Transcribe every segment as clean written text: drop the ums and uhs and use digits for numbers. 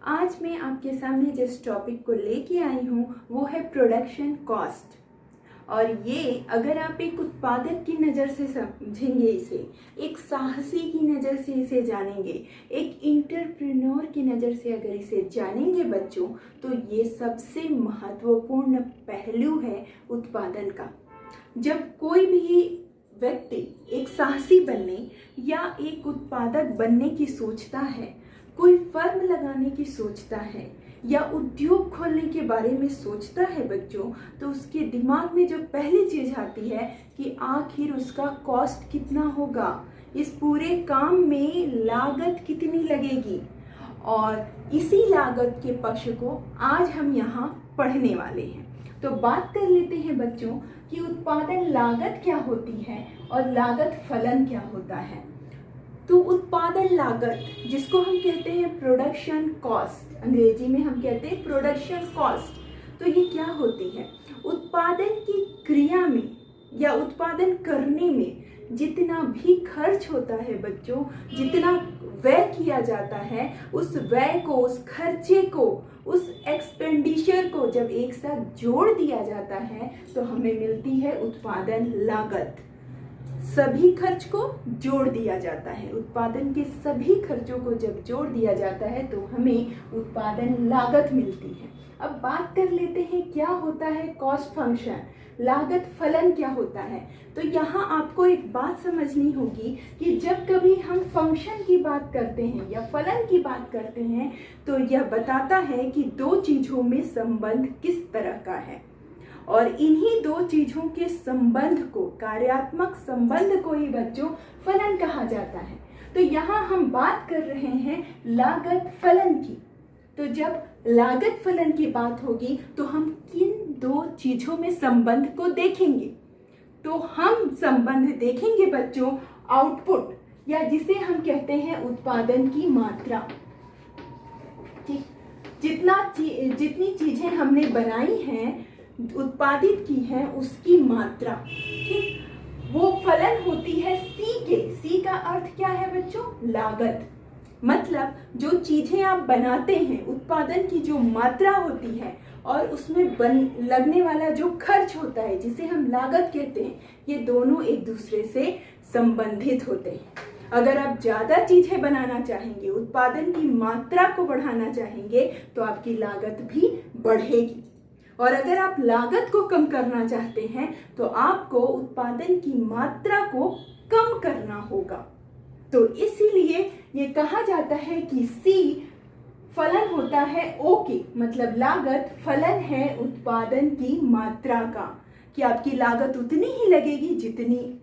आज मैं आपके सामने जिस टॉपिक को लेके आई हूँ वो है प्रोडक्शन कॉस्ट। और ये अगर आप एक उत्पादक की नज़र से समझेंगे, इसे एक साहसी की नज़र से इसे जानेंगे, एक इंटरप्रेन्योर की नज़र से अगर इसे जानेंगे बच्चों, तो ये सबसे महत्वपूर्ण पहलू है उत्पादन का। जब कोई भी व्यक्ति एक साहसी बनने या एक उत्पादक बनने की सोचता है, कोई फर्म लगाने की सोचता है या उद्योग खोलने के बारे में सोचता है बच्चों, तो उसके दिमाग में जो पहली चीज आती है कि आखिर उसका कॉस्ट कितना होगा, इस पूरे काम में लागत कितनी लगेगी। और इसी लागत के पक्ष को आज हम यहाँ पढ़ने वाले हैं। तो बात कर लेते हैं बच्चों कि उत्पादन लागत क्या होती है और लागत फलन क्या होता है। तो उत्पादन लागत, जिसको हम कहते हैं प्रोडक्शन कॉस्ट, अंग्रेजी में हम कहते हैं प्रोडक्शन कॉस्ट, तो ये क्या होती है? उत्पादन की क्रिया में या उत्पादन करने में जितना भी खर्च होता है बच्चों, जितना व्यय किया जाता है, उस व्यय को, उस खर्चे को, उस एक्सपेंडिचर को जब एक साथ जोड़ दिया जाता है तो हमें मिलती है उत्पादन लागत। सभी खर्च को जोड़ दिया जाता है, उत्पादन के सभी खर्चों को जब जोड़ दिया जाता है तो हमें उत्पादन लागत मिलती है। अब बात कर लेते हैं क्या होता है कॉस्ट फंक्शन, लागत फलन क्या होता है। तो यहाँ आपको एक बात समझनी होगी कि जब कभी हम फंक्शन की बात करते हैं या फलन की बात करते हैं तो यह बताता है कि दो चीजों में संबंध किस तरह का है, और इन्हीं दो चीजों के संबंध को, कार्यात्मक संबंध को ही बच्चों फलन कहा जाता है। तो यहाँ हम बात कर रहे हैं लागत फलन की। तो जब लागत फलन की बात होगी तो हम किन दो चीजों में संबंध को देखेंगे? तो हम संबंध देखेंगे बच्चों आउटपुट, या जिसे हम कहते हैं उत्पादन की मात्रा। ठीक, जितनी चीजें हमने बनाई हैं, उत्पादित की है, उसकी मात्रा। ठीक, वो फलन होती है सी के। सी का अर्थ क्या है बच्चों? लागत। मतलब जो चीजें आप बनाते हैं, उत्पादन की जो मात्रा होती है और उसमें लगने वाला जो खर्च होता है, जिसे हम लागत कहते हैं, ये दोनों एक दूसरे से संबंधित होते हैं। अगर आप ज्यादा चीजें बनाना चाहेंगे, उत्पादन की मात्रा को बढ़ाना चाहेंगे, तो आपकी लागत भी बढ़ेगी। और अगर आप लागत को कम करना चाहते हैं तो आपको उत्पादन की मात्रा को कम करना होगा। तो इसीलिए ये कहा जाता है कि सी फलन होता है ओ के, मतलब लागत फलन है उत्पादन की मात्रा का, कि आपकी लागत उतनी ही लगेगी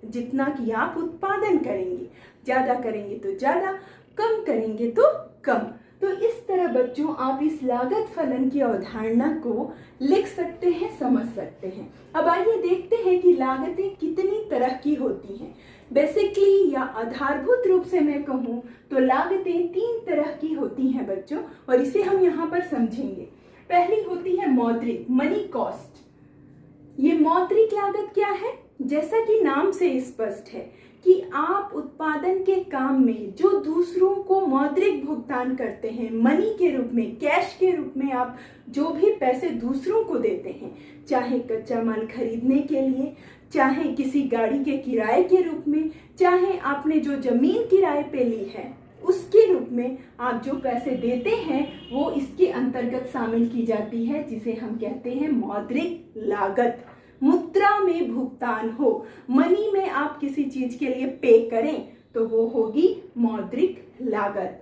जितना कि आप उत्पादन करेंगे। ज्यादा करेंगे तो ज्यादा, कम करेंगे तो कम। तो इस तरह बच्चों आप इस लागत फलन की अवधारणा को लिख सकते हैं, समझ सकते हैं। अब आइए देखते हैं कि लागतें कितनी तरह की होती हैं। बेसिकली या आधारभूत रूप से मैं कहूँ तो लागतें तीन तरह की होती हैं बच्चों, और इसे हम यहाँ पर समझेंगे। पहली होती है मौद्रिक, मनी कॉस्ट। ये मौद्रिक लागत क्या है? जैसा कि नाम से स्पष्ट है कि आप उत्पादन के काम में जो दूसरों को मौद्रिक भुगतान करते हैं, मनी के रूप में, कैश के रूप में आप जो भी पैसे दूसरों को देते हैं, चाहे कच्चा माल खरीदने के लिए, चाहे किसी गाड़ी के किराए के रूप में, चाहे आपने जो जमीन किराए पे ली है उसके रूप में, आप जो पैसे देते हैं वो इसके अंतर्गत शामिल की जाती है, जिसे हम कहते हैं मौद्रिक लागत। मुद्रा में भुगतान हो, मनी में आप किसी चीज के लिए पे करें तो वो होगी मौद्रिक लागत।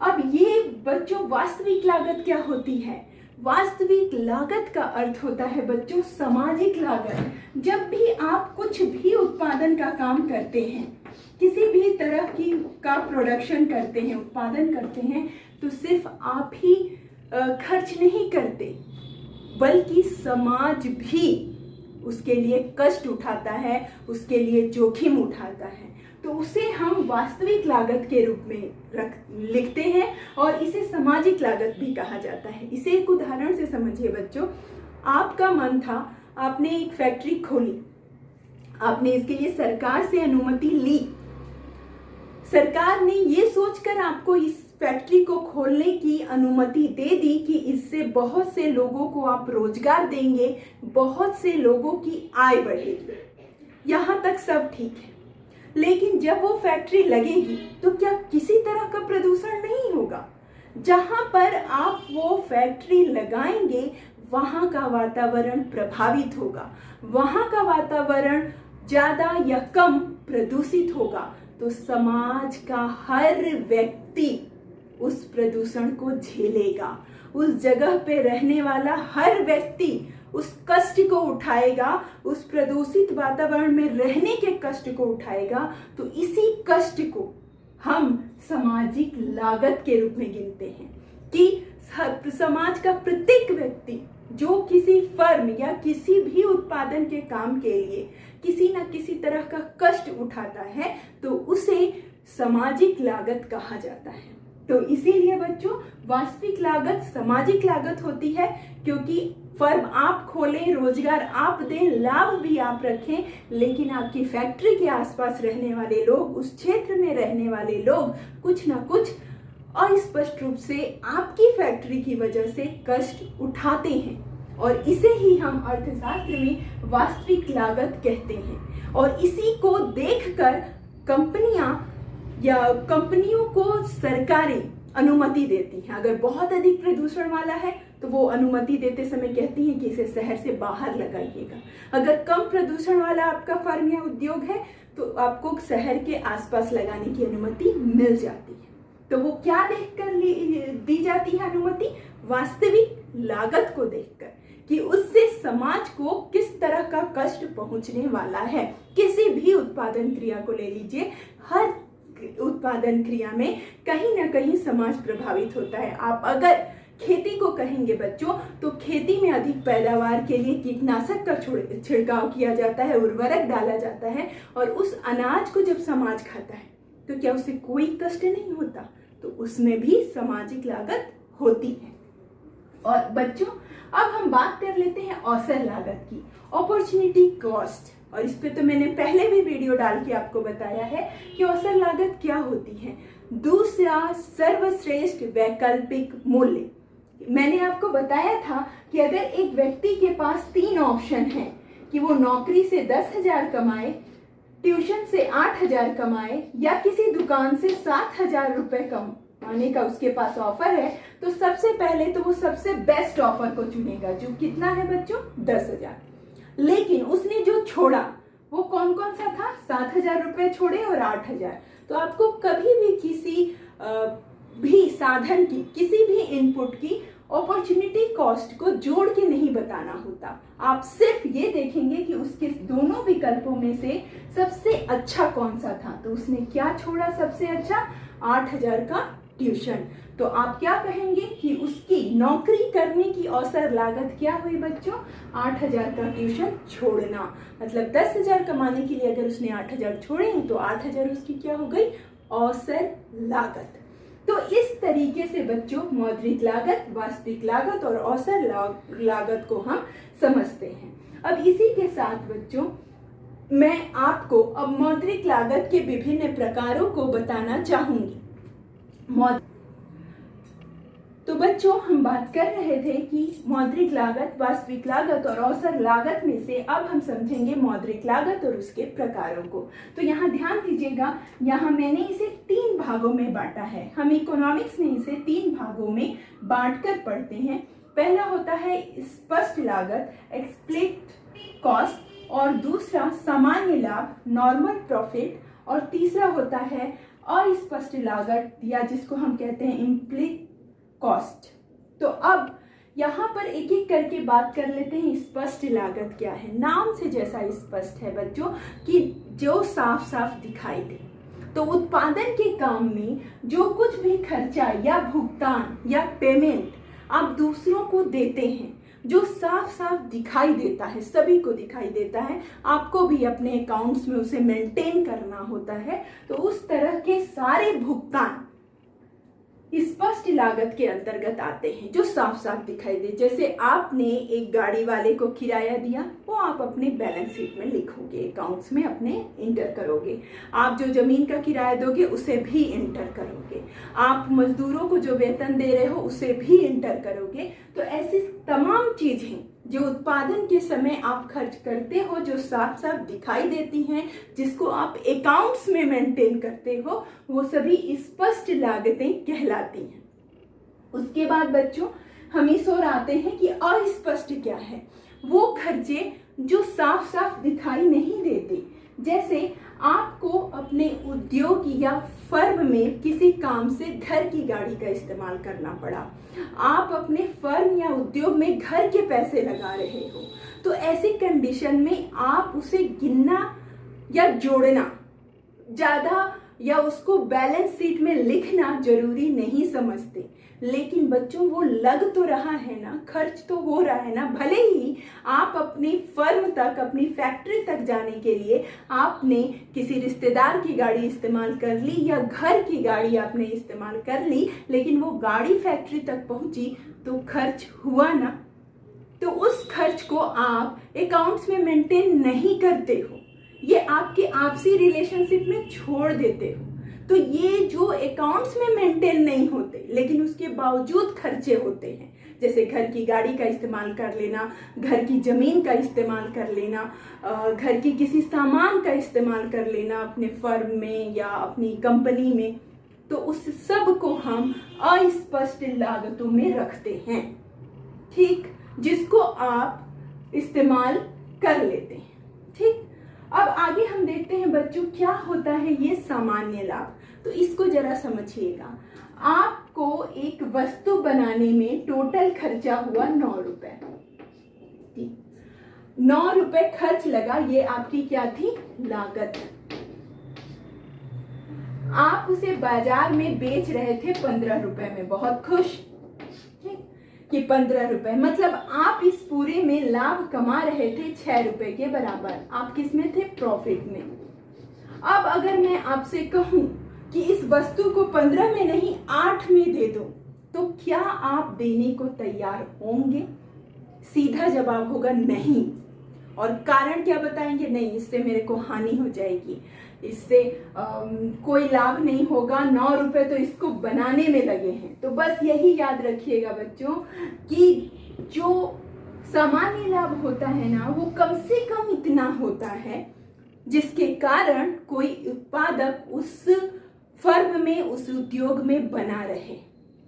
अब ये बच्चों वास्तविक लागत क्या होती है? वास्तविक लागत का अर्थ होता है बच्चों सामाजिक लागत। जब भी आप कुछ भी उत्पादन का काम करते हैं, किसी भी तरह की का प्रोडक्शन करते हैं, उत्पादन करते हैं, तो सिर्फ आप ही खर्च नहीं करते, बल्कि समाज भी उसके लिए कष्ट उठाता है, उसके लिए जोखिम उठाता है। तो उसे हम वास्तविक लागत के रूप में लिखते हैं और इसे सामाजिक लागत भी कहा जाता है। इसे एक उदाहरण से समझिए बच्चों। आपका मन था, आपने एक फैक्ट्री खोली, आपने इसके लिए सरकार से अनुमति ली। सरकार ने ये सोचकर आपको इस फैक्ट्री को खोलने की अनुमति दे दी कि इससे बहुत से लोगों को आप रोजगार देंगे, बहुत से लोगों की आय बढ़ेगी। यहाँ तक सब ठीक है, लेकिन जब वो फैक्ट्री लगेगी तो क्या किसी तरह का प्रदूषण नहीं होगा? जहां पर आप वो फैक्ट्री लगाएंगे वहां का वातावरण प्रभावित होगा, वहां का वातावरण ज्यादा या कम प्रदूषित होगा, तो समाज का हर व्यक्ति उस प्रदूषण को झेलेगा। उस जगह पे रहने वाला हर व्यक्ति उस कष्ट को उठाएगा, उस प्रदूषित वातावरण में रहने के कष्ट को उठाएगा। तो इसी कष्ट को हम सामाजिक लागत के रूप में गिनते हैं कि समाज का प्रत्येक व्यक्ति जो किसी फर्म या किसी भी उत्पादन के काम के लिए किसी न किसी तरह का कष्ट उठाता है तो उसे सामाजिक लागत कहा जाता है। तो इसीलिए बच्चों, वास्तविक लागत सामाजिक लागत होती है, क्योंकि फर्म आप खोलें, रोजगार आप दें, लाभ भी आप रखें, लेकिन आपकी फैक्ट्री के आसपास रहने वाले लोग, उस क्षेत्र में रहने वाले लोग कुछ ना कुछ अस्पष्ट रूप से आपकी फैक्ट्री की वजह से कष्ट उठाते हैं, और इसे ही हम अर्थशास्त्र में वास्तविक लागत कहते हैं। और इसी को देखकर कंपनियों को सरकारें अनुमति देती हैं। अगर बहुत अधिक प्रदूषण वाला है तो वो अनुमति देते समय कहती हैं कि इसे शहर से बाहर लगाइएगा। अगर कम प्रदूषण वाला आपका फर्म या उद्योग है तो आपको शहर के आसपास लगाने की अनुमति मिल जाती है। तो वो क्या देखकर दी जाती है अनुमति? वास्तविक लागत को देखकर कि उससे समाज को किस तरह का कष्ट पहुंचने वाला है। किसी भी उत्पादन क्रिया को ले लीजिए, हर उत्पादन क्रिया में कहीं ना कहीं समाज प्रभावित होता है। आप अगर खेती को कहेंगे बच्चों, तो खेती में अधिक पैदावार के लिए कीटनाशक का छिड़काव किया जाता है, उर्वरक डाला जाता है, और उस अनाज को जब समाज खाता है तो क्या उसे कोई कष्ट नहीं होता? तो उसमें भी सामाजिक लागत होती है। और बच्चों, अब हम बात कर लेते हैं अवसर लागत की, अपॉर्चुनिटी कॉस्ट। और इस पे तो मैंने पहले भी वीडियो डाल के आपको बताया है कि अवसर लागत क्या होती है। दूसरा, सर्वश्रेष्ठ वैकल्पिक मूल्य। मैंने आपको बताया था कि अगर एक व्यक्ति के पास 3 ऑप्शन हैं कि वो नौकरी से 10,000 कमाए, ट्यूशन से 8,000 कमाए, या किसी दुकान से 7,000 रुपए कमाने का उसके पास ऑफर है, तो सबसे पहले तो वो सबसे बेस्ट ऑफर को चुनेगा, जो कितना है बच्चों? 10,000। लेकिन उसने जो छोड़ा वो कौन कौन सा था? 7,000 रुपए छोड़े और 8,000। तो आपको कभी भी किसी भी साधन की, किसी भी इनपुट की अपॉर्चुनिटी कॉस्ट को जोड़ के नहीं बताना होता। आप सिर्फ ये देखेंगे कि उसके दोनों विकल्पों में से सबसे अच्छा कौन सा था। तो उसने क्या छोड़ा सबसे अच्छा? 8,000 का ट्यूशन। तो आप क्या कहेंगे कि उसकी नौकरी करने की अवसर लागत क्या हुई बच्चों? 8,000 का ट्यूशन छोड़ना। मतलब 10,000 कमाने के लिए अगर उसने 8,000 छोड़े तो 8,000 उसकी क्या हो गई? अवसर लागत। तो इस तरीके से बच्चों मौद्रिक लागत, वास्तविक लागत और अवसर लागत को हम समझते हैं। अब इसी के साथ बच्चों मैं आपको अब मौद्रिक लागत के विभिन्न प्रकारों को बताना चाहूंगी। तो बच्चों हम बात कर रहे थे कि मौद्रिक लागत, वास्तविक लागत और अवसर लागत में से अब हम समझेंगे मौद्रिक लागत और उसके प्रकारों को। तो यहाँ ध्यान दीजिएगा, यहाँ मैंने इसे 3 भागों में बांटा है। हम इकोनॉमिक्स में इसे 3 भागों में बांटकर पढ़ते हैं। पहला होता है स्पष्ट लागत, एक्सप्लिसिट कॉस्ट, और दूसरा सामान्य लाभ, नॉर्मल प्रॉफिट, और तीसरा होता है अस्पष्ट लागत या जिसको हम कहते हैं इम्प्लिसिट कॉस्ट। तो अब यहाँ पर एक एक करके बात कर लेते हैं। स्पष्ट लागत क्या है? नाम से जैसा स्पष्ट है बच्चों कि जो साफ साफ दिखाई दे। तो उत्पादन के काम में जो कुछ भी खर्चा या भुगतान या पेमेंट आप दूसरों को देते हैं, जो साफ साफ दिखाई देता है, सभी को दिखाई देता है, आपको भी अपने अकाउंट्स में उसे मेंटेन करना होता है, तो उस तरह के सारे भुगतान स्पष्ट लागत के अंतर्गत आते हैं जो साफ साफ दिखाई दे। जैसे आपने एक गाड़ी वाले को किराया दिया, वो आप अपने बैलेंस शीट में लिखोगे, अकाउंट्स में अपने इंटर करोगे। आप जो जमीन का किराया दोगे उसे भी इंटर करोगे। आप मजदूरों को जो वेतन दे रहे हो उसे भी इंटर करोगे। तो ऐसी तमाम चीजें जो उत्पादन के समय आप खर्च करते हो, जो साफ साफ दिखाई देती हैं, जिसको आप अकाउंट्स में मेंटेन करते हो, वो सभी स्पष्ट लागतें कहलाती हैं। उसके बाद बच्चों हम इस ओर आते हैं कि अस्पष्ट क्या है। वो खर्चे जो साफ साफ दिखाई नहीं देते। जैसे आपको अपने उद्योग या फर्म में किसी काम से घर की गाड़ी का इस्तेमाल करना पड़ा, आप अपने फर्म या उद्योग में घर के पैसे लगा रहे हो, तो ऐसी कंडीशन में आप उसे गिनना या जोड़ना ज़्यादा या उसको बैलेंस शीट में लिखना जरूरी नहीं समझते। लेकिन बच्चों वो लग तो रहा है ना, खर्च तो हो रहा है ना। भले ही आप अपनी फर्म तक, अपनी फैक्ट्री तक जाने के लिए आपने किसी रिश्तेदार की गाड़ी इस्तेमाल कर ली या घर की गाड़ी आपने इस्तेमाल कर ली, लेकिन वो गाड़ी फैक्ट्री तक पहुंची तो खर्च हुआ ना। तो उस खर्च को आप अकाउंट्स में मेंटेन नहीं करते हो, ये आपके आपसी रिलेशनशिप में छोड़ देते हो। तो ये जो अकाउंट्स में मेंटेन नहीं होते लेकिन उसके बावजूद खर्चे होते हैं, जैसे घर की गाड़ी का इस्तेमाल कर लेना, घर की जमीन का इस्तेमाल कर लेना, घर की किसी सामान का इस्तेमाल कर लेना अपने फर्म में या अपनी कंपनी में, तो उस सब को हम अस्पष्ट लागतों में रखते हैं। ठीक, जिसको आप इस्तेमाल कर लेते हैं। ठीक, अब आगे हम देखते हैं बच्चों क्या होता है ये सामान्य लाभ। तो इसको जरा समझिएगा। आपको एक वस्तु बनाने में टोटल खर्चा हुआ 9 रुपए। 9 रुपए खर्च लगा, ये आपकी क्या थी? लागत। आप उसे बाजार में बेच रहे थे 15 रुपए में, बहुत खुश कि 15 रुपए, मतलब आप इस पूरे में लाभ कमा रहे थे 6 रुपए के बराबर। आप किस में थे? प्रॉफिट में। अब अगर मैं आपसे कहूं कि इस वस्तु को 15 में नहीं 8 में दे दो, तो क्या आप देने को तैयार होंगे? सीधा जवाब होगा नहीं। और कारण क्या बताएंगे? नहीं, इससे मेरे को हानि हो जाएगी, इससे कोई लाभ नहीं होगा, 9 रुपए तो इसको बनाने में लगे हैं। तो बस यही याद रखिएगा बच्चों कि जो सामान्य लाभ होता है ना, वो कम से कम इतना होता है जिसके कारण कोई उत्पादक उस फर्म में, उस उद्योग में बना रहे।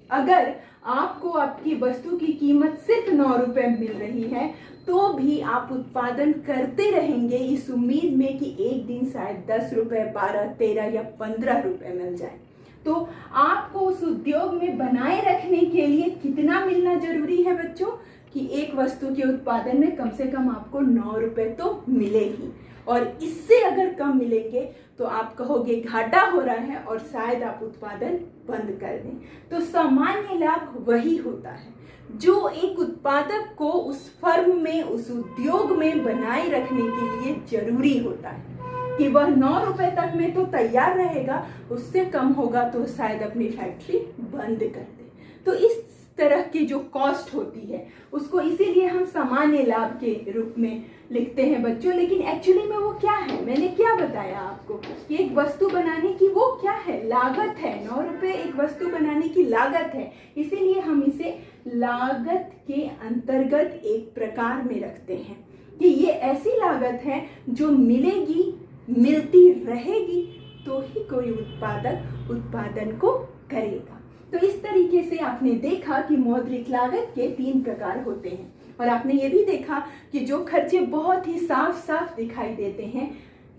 अगर आपको आपकी वस्तु की कीमत सिर्फ 9 रुपए मिल रही है तो भी आप उत्पादन करते रहेंगे इस उम्मीद में कि एक दिन शायद 10 रुपए, 12, 13 या 15 रुपए मिल जाए। तो आपको उस उद्योग में बनाए रखने के लिए कितना मिलना जरूरी है बच्चों? कि एक वस्तु के उत्पादन में कम से कम आपको 9 रुपए तो मिले ही, और इससे अगर कम मिलेंगे तो आप कहोगे घाटा हो रहा है और शायद आप उत्पादन बंद कर दें। तो सामान्य लाभ वही होता है जो एक उत्पादक को उस फर्म में, उस उद्योग में बनाए रखने के लिए जरूरी होता है कि वह 9 रुपए तक में तो तैयार रहेगा, उससे कम होगा तो शायद अपनी फैक्ट्री बंद कर दे। तो इस तरह की जो कॉस्ट होती है उसको इसीलिए हम सामान्य लाभ के रूप में लिखते हैं बच्चों। लेकिन एक्चुअली में वो क्या है? मैंने क्या बताया आपको कि एक वस्तु बनाने की वो क्या है? लागत है। 9 रुपए एक वस्तु बनाने की लागत है, इसीलिए हम इसे लागत के अंतर्गत एक प्रकार में रखते हैं कि ये ऐसी लागत है जो मिलेगी, मिलती रहेगी तो ही कोई उत्पादक उत्पादन को करेगा। तो इस तरीके से आपने देखा कि मौद्रिक लागत के 3 प्रकार होते हैं, और आपने ये भी देखा कि जो खर्चे बहुत ही साफ साफ दिखाई देते हैं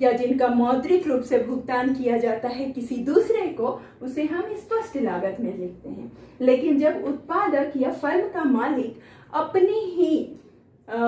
या जिनका मौद्रिक रूप से भुगतान किया जाता है किसी दूसरे को, उसे हम स्पष्ट लागत में लिखते हैं। लेकिन जब उत्पादक या फर्म का मालिक अपनी ही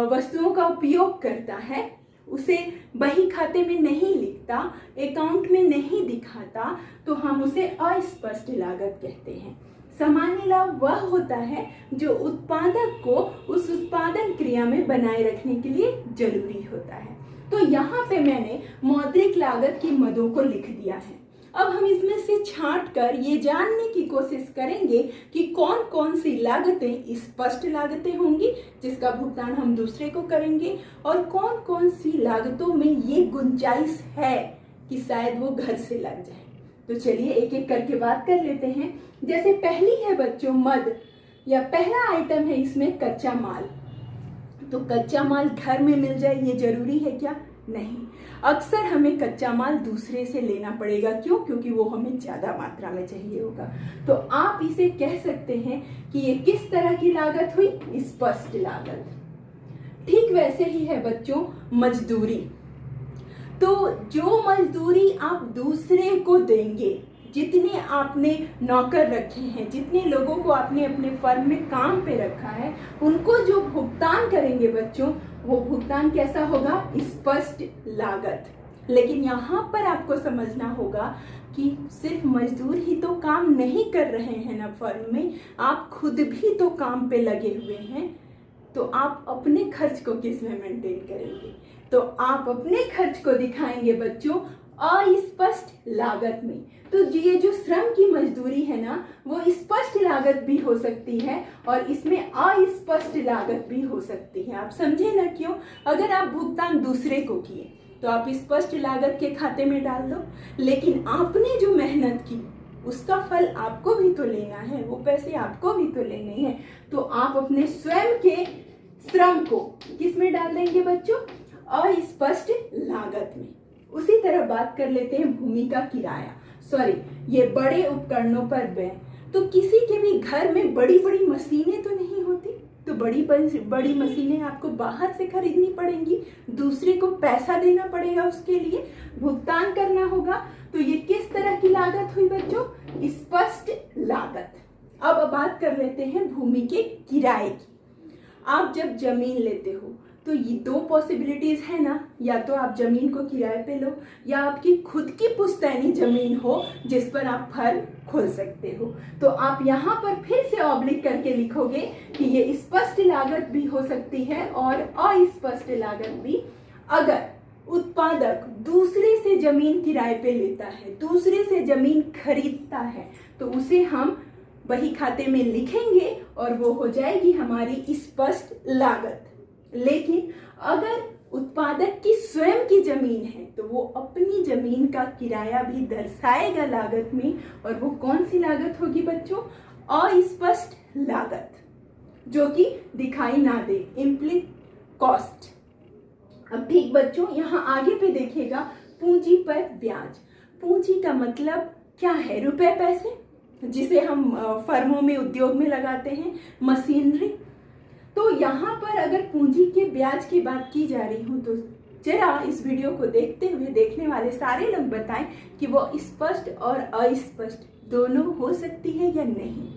वस्तुओं का उपयोग करता है, उसे बही खाते में नहीं लिखता, अकाउंट में नहीं दिखाता, तो हम उसे अस्पष्ट लागत कहते हैं। सामान्य लाभ वह होता है जो उत्पादक को उस उत्पादन क्रिया में बनाए रखने के लिए जरूरी होता है। तो यहाँ पे मैंने मौद्रिक लागत की मदों को लिख दिया है। अब हम इसमें से छांट कर ये जानने की कोशिश करेंगे कि कौन कौन सी लागतें स्पष्ट लागतें होंगी जिसका भुगतान हम दूसरे को करेंगे, और कौन कौन सी लागतों में ये गुंजाइश है कि शायद वो घर से लग जाए। तो चलिए एक एक करके बात कर लेते हैं। जैसे पहली है बच्चों मद, या पहला आइटम है इसमें कच्चा माल। तो कच्चा माल घर में मिल जाए ये जरूरी है क्या? नहीं, अक्सर हमें कच्चा माल दूसरे से लेना पड़ेगा। क्यों? क्योंकि वो हमें ज्यादा मात्रा में चाहिए होगा। तो आप इसे कह सकते हैं कि ये किस तरह की लागत हुई? स्पष्ट लागत। ठीक वैसे ही है बच्चों मजदूरी। तो जो मजदूरी आप दूसरे को देंगे, जितने आपने नौकर रखे हैं, जितने लोगों को आपने अपने फर्म में काम पे रखा है, उनको जो भुगतान करेंगे बच्चों, वो भुगतान कैसा होगा? स्पष्ट लागत। लेकिन यहाँ पर आपको समझना होगा कि सिर्फ मजदूर ही तो काम नहीं कर रहे हैं ना फर्म में, आप खुद भी तो काम पे लगे हुए हैं। तो आप अपने खर्च को किस में मेंटेन करेंगे? तो आप अपने खर्च को दिखाएंगे बच्चों अस्पष्ट लागत में। तो ये जो श्रम की मजदूरी है ना, वो स्पष्ट लागत भी हो सकती है और इसमें अस्पष्ट लागत भी हो सकती है। आप समझे ना क्यों? अगर आप भुगतान दूसरे को किए तो आप स्पष्ट लागत के खाते में डाल दो, लेकिन आपने जो मेहनत की उसका फल आपको भी तो लेना है, वो पैसे आपको भी तो लेने हैं। तो आप अपने स्वयं के श्रम को किस में डाल देंगे बच्चों? अस्पष्ट लागत में। उसी तरह बात कर लेते हैं भूमि का किराया, ये बड़े उपकरणों पर व्यय। तो किसी के भी घर में बड़ी बड़ी मशीनें तो नहीं होती, तो बड़ी मशीनें आपको बाहर से खरीदनी पड़ेंगी, दूसरे को पैसा देना पड़ेगा, उसके लिए भुगतान करना होगा। तो ये किस तरह की लागत हुई बच्चों? स्पष्ट लागत। अब बात कर लेते हैं भूमि के किराए की। आप जब जमीन लेते हो तो ये दो पॉसिबिलिटीज है ना, या तो आप जमीन को किराए पे लो, या आपकी खुद की पुश्तैनी जमीन हो जिस पर आप फर्म खोल सकते हो। तो आप यहाँ पर फिर से ऑब्लिक करके लिखोगे कि ये स्पष्ट लागत भी हो सकती है और अस्पष्ट लागत भी। अगर उत्पादक दूसरे से जमीन किराए पे लेता है, दूसरे से जमीन खरीदता है, तो उसे हम बही खाते में लिखेंगे और वो हो जाएगी हमारी स्पष्ट लागत। लेकिन अगर उत्पादक की स्वयं की जमीन है तो वो अपनी जमीन का किराया भी दर्शाएगा लागत में, और वो कौन सी लागत होगी बच्चों? अस्पष्ट लागत, जो कि दिखाई ना दे, इम्प्लिसिट कॉस्ट। अब ठीक बच्चों, यहाँ आगे पे देखिएगा पूंजी पर ब्याज। पूंजी का मतलब क्या है? रुपए पैसे, जिसे हम फर्मों में उद्योग में लगाते हैं, मशीनरी। तो यहाँ पर अगर पूंजी के ब्याज की बात की जा रही हूँ तो जरा इस वीडियो को देखते हुए देखने वाले सारे लोग बताएं कि वो स्पष्ट और अस्पष्ट दोनों हो सकती है या नहीं।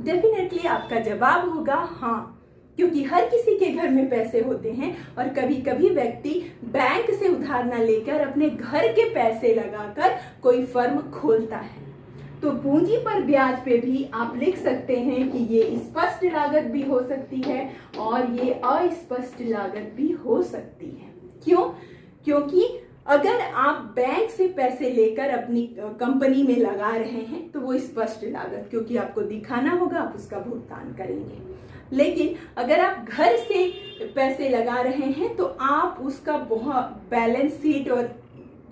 डेफिनेटली आपका जवाब होगा हाँ, क्योंकि हर किसी के घर में पैसे होते हैं और कभी कभी व्यक्ति बैंक से उधार न लेकर अपने घर के पैसे लगाकर कोई फर्म खोलता है। तो पूंजी पर ब्याज पे भी आप लिख सकते हैं कि ये स्पष्ट लागत भी हो सकती है और ये अस्पष्ट लागत भी हो सकती है। क्यों? क्योंकि अगर आप बैंक से पैसे लेकर अपनी कंपनी में लगा रहे हैं तो वो स्पष्ट लागत, क्योंकि आपको दिखाना होगा, आप उसका भुगतान करेंगे। लेकिन अगर आप घर से पैसे लगा रहे हैं तो आप उसका बहुत बैलेंस शीट और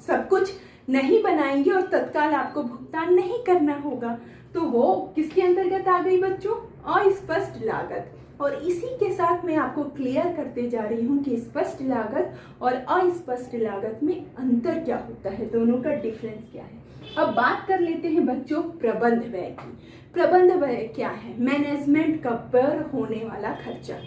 सब कुछ नहीं बनाएंगे और तत्काल आपको भुगतान नहीं करना होगा। तो वो किसके अंतर्गत आ गई बच्चों? अस्पष्ट लागत। और इसी के साथ मैं आपको क्लियर करते जा रही हूँ कि स्पष्ट लागत और अस्पष्ट लागत में अंतर क्या होता है, दोनों का डिफरेंस क्या है। अब बात कर लेते हैं बच्चों प्रबंध व्यय की। प्रबंध व्यय क्या है? मैनेजमेंट का पर होने वाला खर्चा।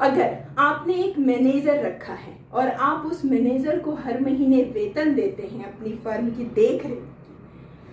अगर आपने एक मैनेजर रखा है और आप उस मैनेजर को हर महीने वेतन देते हैं अपनी फर्म की देख रेख,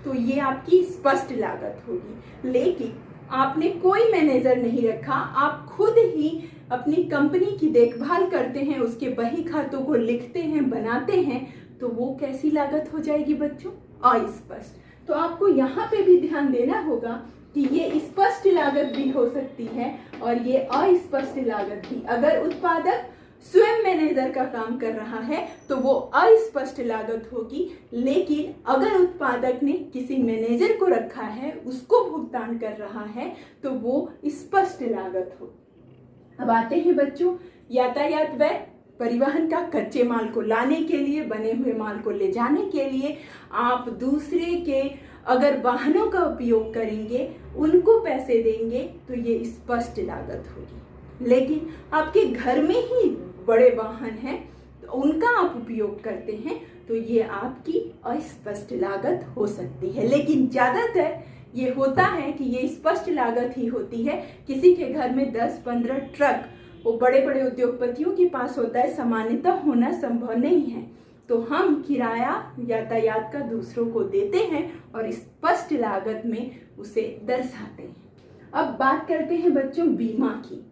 तो ये आपकी स्पष्ट लागत होगी। लेकिन आपने कोई मैनेजर नहीं रखा, आप खुद ही अपनी कंपनी की देखभाल करते हैं, उसके बही खातों को लिखते हैं, बनाते हैं, तो वो कैसी लागत हो जाएगी बच्चों? अस्पष्ट। तो आपको यहाँ पे भी ध्यान देना होगा कि ये स्पष्ट लागत भी हो सकती है और ये अस्पष्ट लागत भी। अगर उत्पादक स्वयं मैनेजर का काम कर रहा है तो वो अस्पष्ट लागत होगी, लेकिन अगर उत्पादक ने किसी मैनेजर को रखा है, उसको भुगतान कर रहा है, तो वो स्पष्ट लागत होगी। अब आते हैं बच्चों यातायात व्यय। परिवहन का कच्चे माल को लाने के लिए, बने हुए माल को ले जाने के लिए आप दूसरे के अगर वाहनों का उपयोग करेंगे, उनको पैसे देंगे, तो ये स्पष्ट लागत होगी। लेकिन आपके घर में ही बड़े वाहन हैं, तो उनका आप उपयोग करते हैं, तो ये आपकी अस्पष्ट लागत हो सकती है। लेकिन ज़्यादातर ये होता है कि ये स्पष्ट लागत ही होती है। किसी के घर में 10-15 ट्रक, वो बड़े बड़े उद्योगपतियों के पास होता है, सामान्यतः होना संभव नहीं है, तो हम किराया यातायात का दूसरों को देते हैं और स्पष्ट लागत में उसे दर्शाते हैं। अब बात करते हैं बच्चों बीमा की।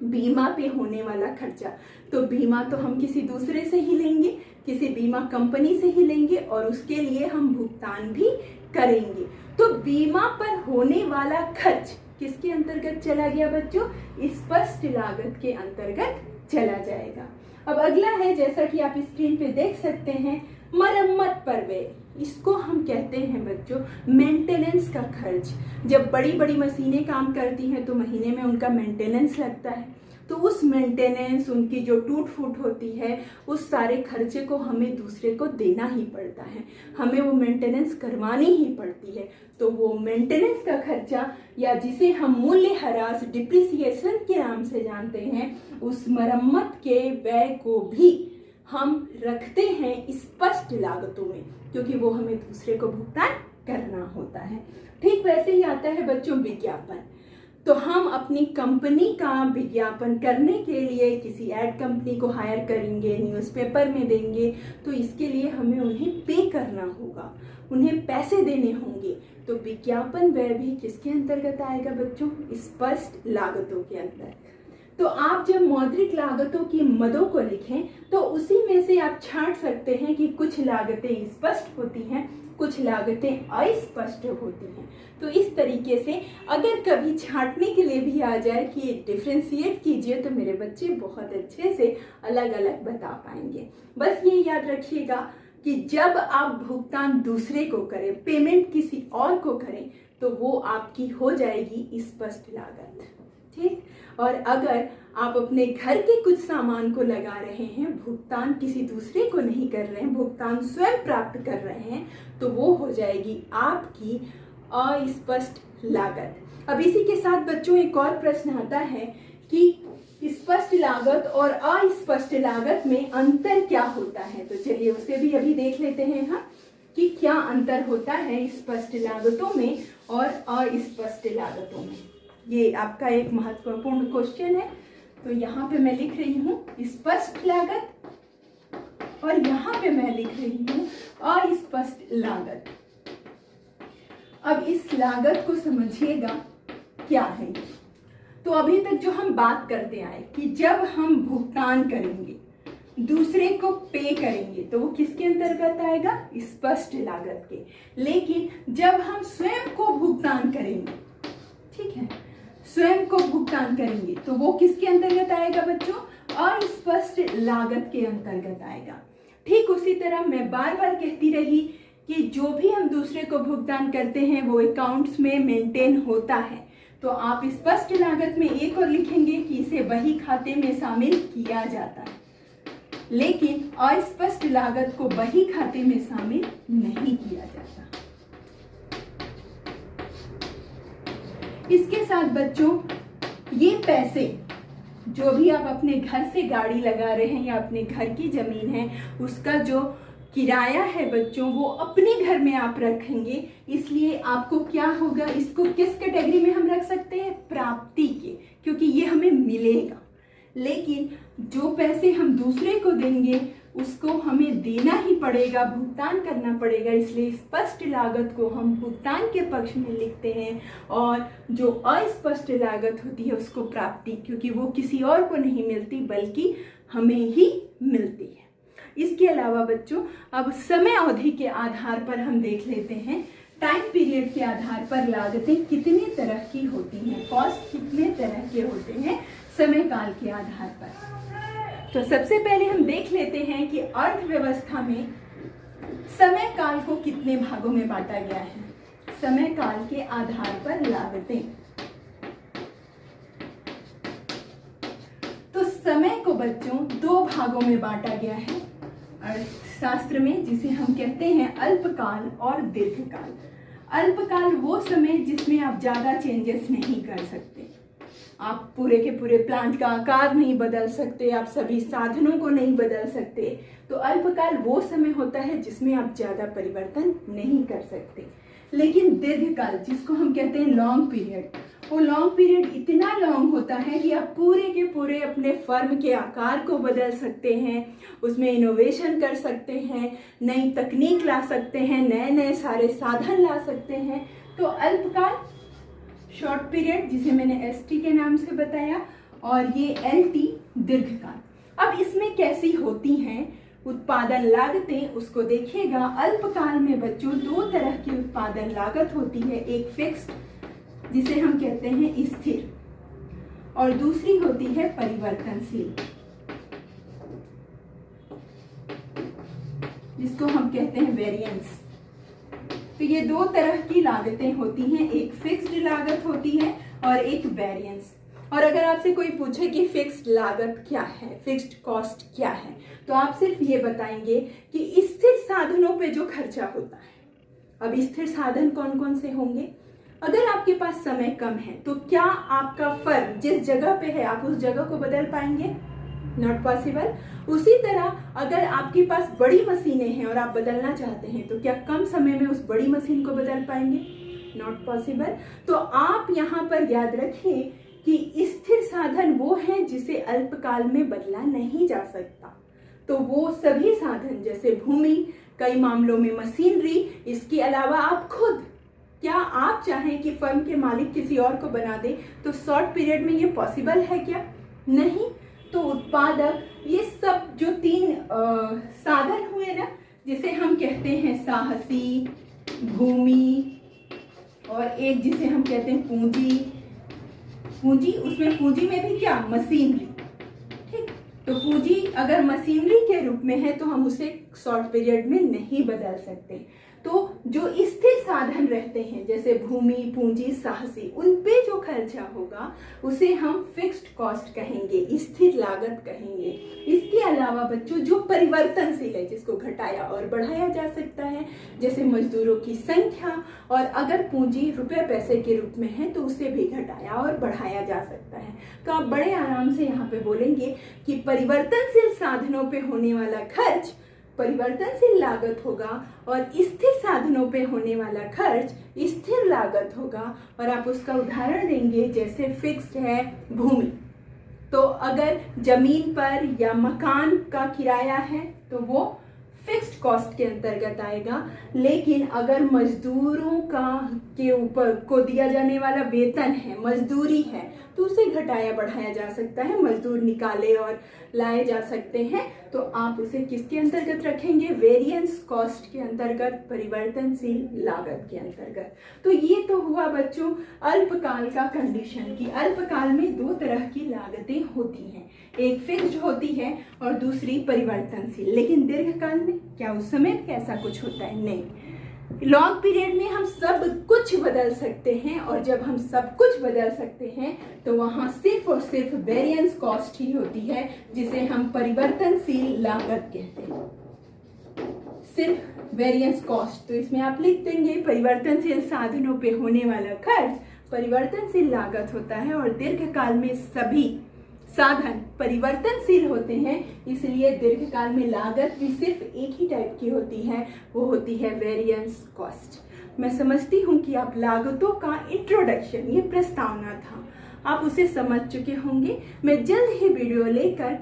बीमा पे होने वाला खर्चा, तो बीमा तो हम किसी दूसरे से ही लेंगे, किसी बीमा कंपनी से ही लेंगे और उसके लिए हम भुगतान भी करेंगे। तो बीमा पर होने वाला खर्च किसके अंतर्गत चला गया बच्चों? स्पष्ट लागत के अंतर्गत चला जाएगा। अब अगला है, जैसा कि आप स्क्रीन पे देख सकते हैं, मरम्मत पर व्यय। इसको हम कहते हैं बच्चों मेंटेनेंस का खर्च। जब बड़ी बड़ी मशीनें काम करती हैं तो महीने में उनका मेंटेनेंस लगता है, तो उस मेंटेनेंस, उनकी जो टूट फूट होती है, उस सारे खर्चे को हमें दूसरे को देना ही पड़ता है, हमें वो मेंटेनेंस करवानी ही पड़ती है। तो वो मेंटेनेंस का खर्चा, या जिसे हम मूल्यह्रास डिप्रिसिएशन के नाम से जानते हैं, उस मरम्मत के व्यय को भी हम रखते हैं स्पष्ट लागतों में, क्योंकि वो हमें दूसरे को भुगतान करना होता है। ठीक वैसे ही आता है बच्चों विज्ञापन। तो हम अपनी कंपनी का विज्ञापन करने के लिए किसी एड कंपनी को हायर करेंगे, न्यूज़पेपर में देंगे, तो इसके लिए हमें उन्हें पे करना होगा, उन्हें पैसे देने होंगे। तो विज्ञापन व्यय भी किसके अंतर्गत आएगा बच्चों? स्पष्ट लागतों के अंतर्गत। तो आप जब मौद्रिक लागतों की मदों को लिखें तो उसी में से आप छांट सकते हैं कि कुछ लागतें स्पष्ट होती हैं, कुछ लागतें अस्पष्ट होती हैं। तो इस तरीके से अगर कभी छांटने के लिए भी आ जाए कि डिफ्रेंशिएट कीजिए, तो मेरे बच्चे बहुत अच्छे से अलग अलग बता पाएंगे। बस ये याद रखिएगा कि जब आप भुगतान दूसरे को करें, पेमेंट किसी और को करें, तो वो आपकी हो जाएगी स्पष्ट लागत। ठीक। और अगर आप अपने घर के कुछ सामान को लगा रहे हैं, भुगतान किसी दूसरे को नहीं कर रहे हैं, भुगतान स्वयं प्राप्त कर रहे हैं, तो वो हो जाएगी आपकी अस्पष्ट लागत। अब इसी के साथ बच्चों एक और प्रश्न आता है कि स्पष्ट लागत और अस्पष्ट लागत में अंतर क्या होता है। तो चलिए उसे भी अभी देख लेते हैं हम कि क्या अंतर होता है स्पष्ट लागतों में और अस्पष्ट लागतों में। ये आपका एक महत्वपूर्ण क्वेश्चन है। तो यहाँ पे मैं लिख रही हूँ स्पष्ट लागत और यहाँ पे मैं लिख रही हूँ अस्पष्ट लागत। अब इस लागत को समझिएगा क्या है। तो अभी तक जो हम बात करते आए कि जब हम भुगतान करेंगे, दूसरे को पे करेंगे, तो वो किसके अंतर्गत आएगा? स्पष्ट लागत के। लेकिन जब हम स्वयं को भुगतान करेंगे, ठीक है, स्वयं को भुगतान करेंगे, तो वो किसके अंतर्गत आएगा बच्चों? अस्पष्ट लागत के अंतर्गत आएगा। ठीक उसी तरह मैं बार बार कहती रही कि जो भी हम दूसरे को भुगतान करते हैं वो अकाउंट्स में मेंटेन होता है। तो आप स्पष्ट लागत में एक और लिखेंगे कि इसे वही खाते में शामिल किया जाता है, लेकिन अस्पष्ट लागत को वही खाते में शामिल नहीं किया जाता। इसके साथ बच्चों ये पैसे जो भी आप अपने घर से गाड़ी लगा रहे हैं या अपने घर की जमीन है, उसका जो किराया है बच्चों, वो अपने घर में आप रखेंगे। इसलिए आपको क्या होगा, इसको किस कैटेगरी में हम रख सकते हैं? प्राप्ति के, क्योंकि ये हमें मिलेगा। लेकिन जो पैसे हम दूसरे को देंगे उसको हमें देना ही पड़ेगा, भुगतान करना पड़ेगा। इसलिए स्पष्ट लागत को हम भुगतान के पक्ष में लिखते हैं और जो अस्पष्ट लागत होती है उसको प्राप्ति, क्योंकि वो किसी और को नहीं मिलती बल्कि हमें ही मिलती है। इसके अलावा बच्चों अब समय अवधि के आधार पर हम देख लेते हैं, टाइम पीरियड के आधार पर लागतें कितने तरह की होती हैं, कॉस्ट कितने तरह के होते हैं समय काल के आधार पर। तो सबसे पहले हम देख लेते हैं कि अर्थव्यवस्था में समय काल को कितने भागों में बांटा गया है। समय काल के आधार पर लागतें। तो समय को बच्चों दो भागों में बांटा गया है अर्थशास्त्र में, जिसे हम कहते हैं अल्पकाल और दीर्घकाल। अल्पकाल वो समय जिसमें आप ज्यादा चेंजेस नहीं कर सकते, आप पूरे के पूरे प्लांट का आकार नहीं बदल सकते, आप सभी साधनों को नहीं बदल सकते। तो अल्पकाल वो समय होता है जिसमें आप ज्यादा परिवर्तन नहीं कर सकते। लेकिन दीर्घकाल, जिसको हम कहते हैं लॉन्ग पीरियड, वो लॉन्ग पीरियड इतना लॉन्ग होता है कि आप पूरे के पूरे अपने फर्म के आकार को बदल सकते हैं, उसमें इनोवेशन कर सकते हैं, नई तकनीक ला सकते हैं, नए नए सारे साधन ला सकते हैं। तो अल्पकाल शॉर्ट पीरियड, जिसे मैंने एसटी के नाम से बताया, और ये एलटी दीर्घकाल। अब इसमें कैसी होती हैं उत्पादन लागतें, उसको देखिएगा। अल्पकाल में बच्चों दो तरह की उत्पादन लागत होती है, एक फिक्स्ड जिसे हम कहते हैं स्थिर, और दूसरी होती है परिवर्तनशील जिसको हम कहते हैं वेरिएंस। तो ये दो तरह की लागतें होती हैं, एक फिक्स्ड लागत होती है और एक वेरिएंस। और अगर आपसे कोई पूछे कि फिक्स्ड लागत क्या है, फिक्स्ड कॉस्ट क्या है, तो आप सिर्फ ये बताएंगे कि स्थिर साधनों पे जो खर्चा होता है। अब स्थिर साधन कौन कौन से होंगे? अगर आपके पास समय कम है तो क्या आपका फर्म जिस जगह पे है आप उस जगह को बदल पाएंगे? Not possible. उसी तरह अगर आपके पास बड़ी मशीनें हैं और आप बदलना चाहते हैं तो क्या कम समय में उस बड़ी मशीन को बदल पाएंगे? Not possible. तो आप यहाँ पर याद रखिए कि स्थिर साधन वो है जिसे अल्पकाल में बदला नहीं जा सकता। तो वो सभी साधन जैसे भूमि, कई मामलों में मशीनरी, इसके अलावा आप खुद, क्या आप चाहें कि फर्म के मालिक किसी और को बना दे तो शॉर्ट पीरियड में ये पॉसिबल है क्या? नहीं। तो उत्पादक, ये सब जो तीन साधन हुए ना, जिसे हम कहते हैं साहसी, भूमि, और एक जिसे हम कहते हैं पूंजी, उसमें पूंजी में भी क्या? मशीनरी। ठीक, तो पूंजी अगर मशीनरी के रूप में है तो हम उसे शॉर्ट पीरियड में नहीं बदल सकते। तो जो स्थिर साधन रहते हैं जैसे भूमि, पूंजी, साहसी, उन पे जो खर्चा होगा उसे हम फिक्स्ड कॉस्ट कहेंगे, स्थिर लागत कहेंगे। इसके अलावा बच्चों जो परिवर्तनशील है, जिसको घटाया और बढ़ाया जा सकता है, जैसे मजदूरों की संख्या, और अगर पूंजी रुपए पैसे के रूप में है तो उसे भी घटाया और बढ़ाया जा सकता है। तो आप बड़े आराम से यहाँ पे बोलेंगे कि परिवर्तनशील साधनों पे होने वाला खर्च परिवर्तनशील लागत होगा और स्थिर साधनों पे होने वाला खर्च स्थिर लागत होगा। और आप उसका उदाहरण देंगे, जैसे फिक्स्ड है भूमि, तो अगर जमीन पर या मकान का किराया है तो वो फिक्स्ड कॉस्ट के अंतर्गत आएगा। लेकिन अगर मजदूरों के ऊपर को दिया जाने वाला वेतन है, मजदूरी है, तो उसे घटाया बढ़ाया जा सकता है, मजदूर निकाले और लाए जा सकते हैं। तो आप उसे किसके अंतर्गत रखेंगे? वेरिएंस कॉस्ट के अंतर्गत, परिवर्तनशील लागत के अंतर्गत। तो ये तो हुआ बच्चों अल्पकाल का कंडीशन कि अल्पकाल में दो तरह की लागतें होती हैं, एक फिक्स्ड होती है और दूसरी परिवर्तनशील। लेकिन दीर्घकाल में क्या उस समय भी ऐसा कुछ होता है? नहीं। लॉन्ग पीरियड में हम सब कुछ बदल सकते हैं, और जब हम सब कुछ बदल सकते हैं तो वहां सिर्फ और सिर्फ वेरिएंस कॉस्ट ही होती है, जिसे हम परिवर्तनशील लागत कहते हैं। सिर्फ वेरिएंस कॉस्ट। तो इसमें आप लिख देंगे परिवर्तनशील साधनों पे होने वाला खर्च परिवर्तनशील लागत होता है, और दीर्घकाल में सभी साधन परिवर्तनशील होते हैं, इसलिए दीर्घकाल में लागत भी सिर्फ एक ही टाइप की होती है, वो होती है वेरिएंस कॉस्ट। मैं समझती हूँ कि आप लागतों का इंट्रोडक्शन, ये प्रस्तावना था, आप उसे समझ चुके होंगे। मैं जल्द ही वीडियो लेकर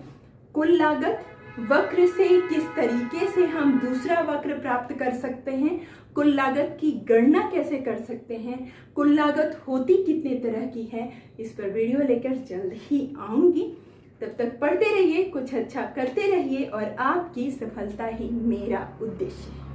कुल लागत वक्र से किस तरीके से हम दूसरा वक्र प्राप्त कर सकते हैं, कुल लागत की गणना कैसे कर सकते हैं, कुल लागत होती कितने तरह की है, इस पर वीडियो लेकर जल्द ही आऊंगी। तब तक पढ़ते रहिए, कुछ अच्छा करते रहिए, और आपकी सफलता ही मेरा उद्देश्य है।